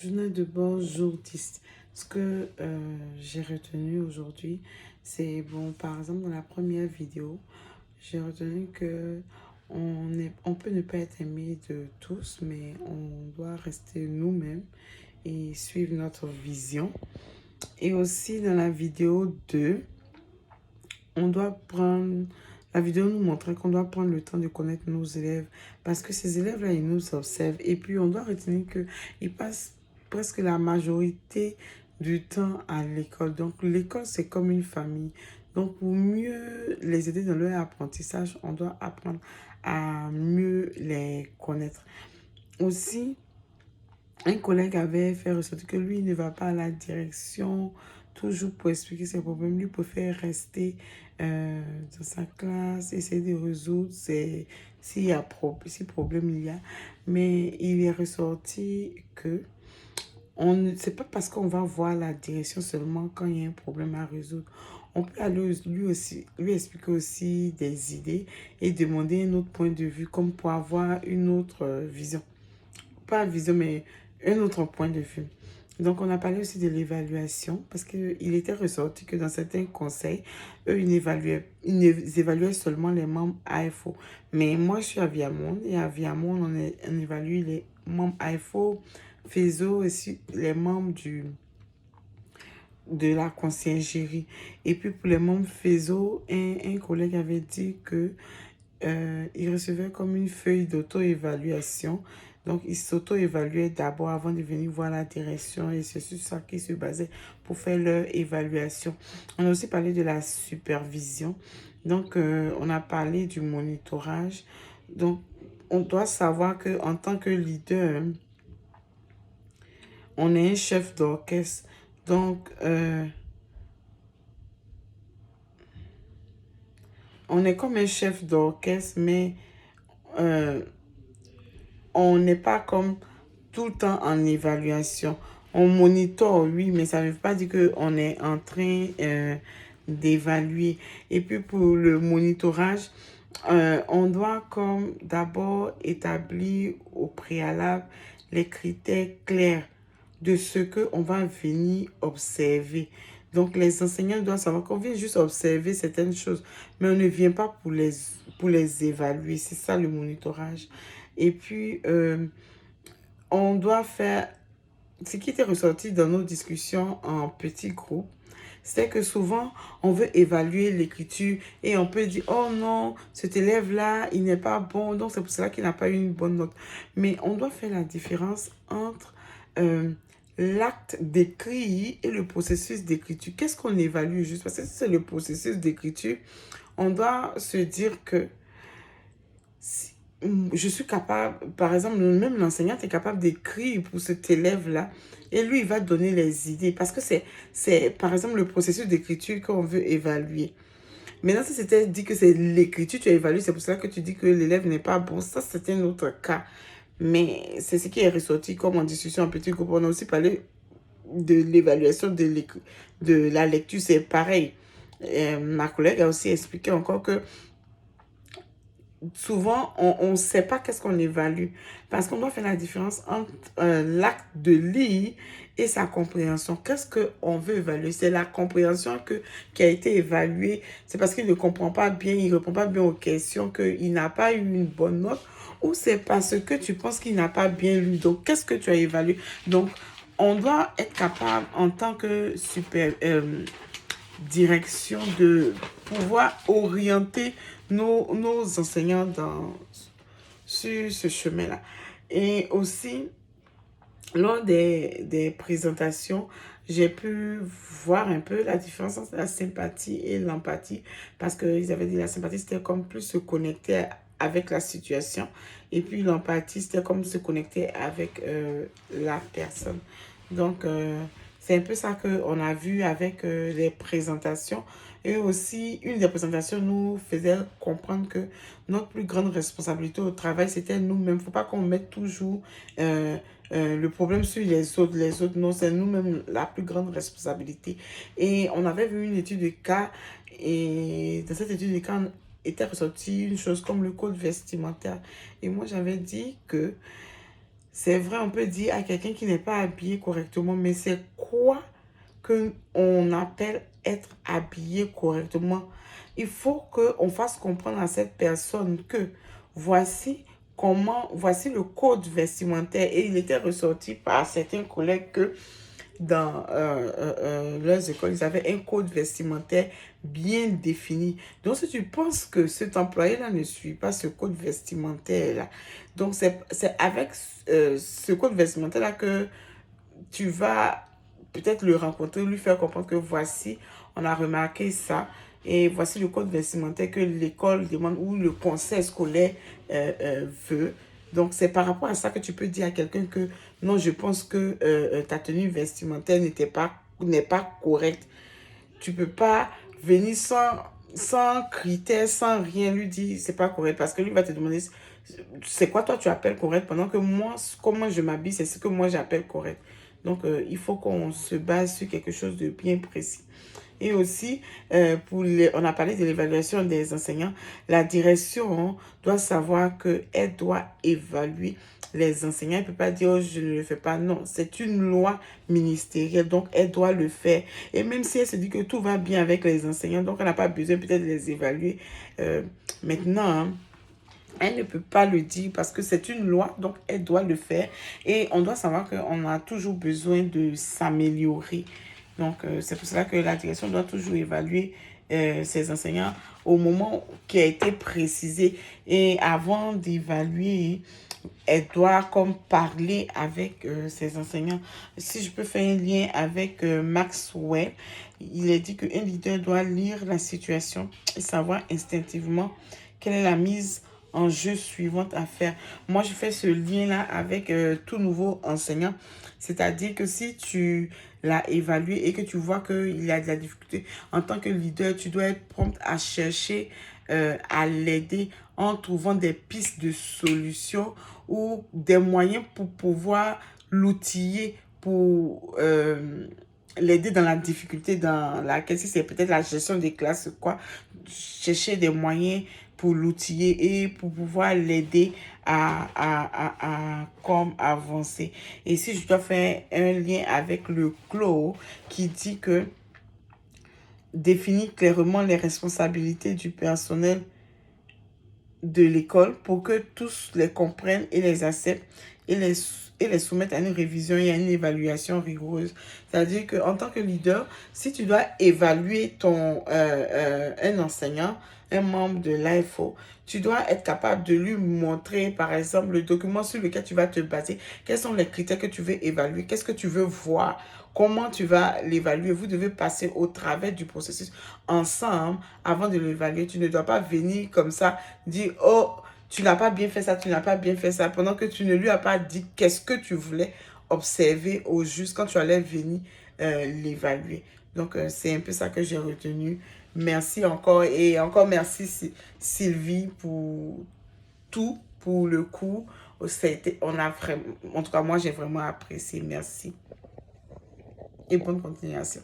Journal de bord, jour 10. Ce que j'ai retenu aujourd'hui, c'est bon, par exemple, dans la première vidéo, j'ai retenu que on peut ne pas être aimé de tous, mais on doit rester nous-mêmes et suivre notre vision. Et aussi dans la vidéo 2, on doit prendre... La vidéo nous montrait qu'on doit prendre le temps de connaître nos élèves parce que ces élèves-là, ils nous observent. Et puis, on doit retenir qu'ils passent presque la majorité du temps à l'école. Donc, l'école, c'est comme une famille. Donc, pour mieux les aider dans leur apprentissage, on doit apprendre à mieux les connaître. Aussi, un collègue avait fait ressortir que lui, il ne va pas à la direction toujours pour expliquer ses problèmes. Lui préfère rester dans sa classe, essayer de résoudre si problème il y a. Mais il est ressorti que c'est pas parce qu'on va voir la direction seulement quand il y a un problème à résoudre. On peut aller lui expliquer aussi des idées et demander un autre point de vue, comme pour avoir une autre vision. Pas vision, mais un autre point de vue. Donc, on a parlé aussi de l'évaluation parce qu'il était ressorti que dans certains conseils, eux, ils évaluaient seulement les membres AFO. Mais moi, je suis à Viamonde et à Viamonde, on évalue les membres AFO, FESO et aussi les membres de la conciergerie. Et puis, pour les membres FESO, un collègue avait dit que il recevait comme une feuille d'auto-évaluation. Donc, il s'auto-évaluait d'abord avant de venir voir la direction et c'est sur ça qu'ils se basaient pour faire leur évaluation. On a aussi parlé de la supervision. Donc, on a parlé du monitorage. Donc, on doit savoir qu'en tant que leader, on est un chef d'orchestre. Donc, on est comme un chef d'orchestre, mais euh, on n'est pas comme tout le temps en évaluation. On monitore, oui, mais ça ne veut pas dire qu'on est en train d'évaluer. Et puis pour le monitorage, on doit comme d'abord établir au préalable les critères clairs de ce qu'on va venir observer. Donc, les enseignants doivent savoir qu'on vient juste observer certaines choses, mais on ne vient pas pour les évaluer. C'est ça le monitorage. Et puis, on doit faire... Ce qui était ressorti dans nos discussions en petits groupes, c'est que souvent, on veut évaluer l'écriture et on peut dire, oh non, cet élève-là, il n'est pas bon, donc c'est pour cela qu'il n'a pas eu une bonne note. Mais on doit faire la différence entre euh, l'acte d'écrit et le processus d'écriture. Qu'est-ce qu'on évalue juste? Parce que si c'est le processus d'écriture, on doit se dire que je suis capable, par exemple, même l'enseignante est capable d'écrire pour cet élève-là et lui, il va donner les idées parce que c'est par exemple, le processus d'écriture qu'on veut évaluer. Maintenant, si c'était dit que c'est l'écriture que tu as évalué, c'est pour ça que tu dis que l'élève n'est pas bon, ça, c'est un autre cas. Mais c'est ce qui est ressorti comme en discussion en petit groupe. On a aussi parlé de l'évaluation de la lecture, c'est pareil. Ma collègue a aussi expliqué encore que souvent, on ne sait pas qu'est-ce qu'on évalue. Parce qu'on doit faire la différence entre l'acte de lire et sa compréhension. Qu'est-ce qu'on veut évaluer? C'est la compréhension qui a été évaluée. C'est parce qu'il ne comprend pas bien, il ne répond pas bien aux questions, qu'il n'a pas eu une bonne note. Ou c'est parce que tu penses qu'il n'a pas bien lu. Donc, qu'est-ce que tu as évalué? Donc, on doit être capable, en tant que direction, de pouvoir orienter nos enseignants sur ce chemin-là. Et aussi, lors des présentations, j'ai pu voir un peu la différence entre la sympathie et l'empathie parce qu'ils avaient dit que la sympathie, c'était comme plus se connecter avec la situation et puis l'empathie, c'était comme se connecter avec la personne. Donc, c'est un peu ça qu'on a vu avec les présentations. Et aussi, une des présentations nous faisait comprendre que notre plus grande responsabilité au travail, c'était nous-mêmes. Il ne faut pas qu'on mette toujours le problème sur les autres. Les autres, non, c'est nous-mêmes la plus grande responsabilité. Et on avait vu une étude de cas. Et dans cette étude de cas, était ressortie une chose comme le code vestimentaire. Et moi, j'avais dit que c'est vrai, on peut dire à quelqu'un qui n'est pas habillé correctement, mais c'est quoi qu'on appelle être habillé correctement? Il faut qu'on fasse comprendre à cette personne que voici voici le code vestimentaire. Et il était ressorti par certains collègues que dans leurs écoles, ils avaient un code vestimentaire bien défini. Donc, si tu penses que cet employé-là ne suit pas ce code vestimentaire-là, donc c'est avec ce code vestimentaire-là que tu vas peut-être le rencontrer, lui faire comprendre que voici, on a remarqué ça, et voici le code vestimentaire que l'école demande ou le conseil scolaire veut. Donc, c'est par rapport à ça que tu peux dire à quelqu'un que non, je pense que ta tenue vestimentaire n'est pas correcte. Tu peux pas venir sans critères, sans rien lui dire c'est pas correct parce que lui va te demander c'est quoi toi tu appelles correct pendant que moi, comment je m'habille, c'est ce que moi j'appelle correct. Donc, il faut qu'on se base sur quelque chose de bien précis. Et aussi, on a parlé de l'évaluation des enseignants. La direction doit savoir qu'elle doit évaluer les enseignants. Elle ne peut pas dire, oh, je ne le fais pas. Non, c'est une loi ministérielle, donc elle doit le faire. Et même si elle se dit que tout va bien avec les enseignants, donc elle n'a pas besoin peut-être de les évaluer maintenant, hein. Elle ne peut pas le dire parce que c'est une loi, donc elle doit le faire. Et on doit savoir qu'on a toujours besoin de s'améliorer. Donc, c'est pour cela que la direction doit toujours évaluer ses enseignants au moment qui a été précisé. Et avant d'évaluer, elle doit comme parler avec ses enseignants. Si je peux faire un lien avec Maxwell, il est dit qu'un leader doit lire la situation et savoir instinctivement quelle est la mise en jeu suivante à faire. Moi, je fais ce lien-là avec tout nouveau enseignant. C'est-à-dire que si tu l'as évalué et que tu vois qu'il y a de la difficulté, en tant que leader, tu dois être prompt à chercher à l'aider en trouvant des pistes de solutions ou des moyens pour pouvoir l'outiller, pour l'aider dans la difficulté dans laquelle, si c'est peut-être la gestion des classes, quoi, chercher des moyens pour l'outiller et pour pouvoir l'aider à comme avancer. Et si je dois faire un lien avec le CLO qui dit que définit clairement les responsabilités du personnel de l'école pour que tous les comprennent et les acceptent et les soumettent à une révision et à une évaluation rigoureuse. C'est-à-dire qu'en tant que leader, si tu dois évaluer un enseignant, un membre de l'AFO, tu dois être capable de lui montrer, par exemple, le document sur lequel tu vas te baser, quels sont les critères que tu veux évaluer, qu'est-ce que tu veux voir, comment tu vas l'évaluer. Vous devez passer au travers du processus ensemble avant de l'évaluer. Tu ne dois pas venir comme ça, dire, oh, tu n'as pas bien fait ça, tu n'as pas bien fait ça, pendant que tu ne lui as pas dit qu'est-ce que tu voulais observer au juste quand tu allais venir l'évaluer. Donc, c'est un peu ça que j'ai retenu. Merci encore et encore merci Sylvie pour tout, pour le coup. On a vraiment, en tout cas, moi, j'ai vraiment apprécié. Merci et bonne continuation.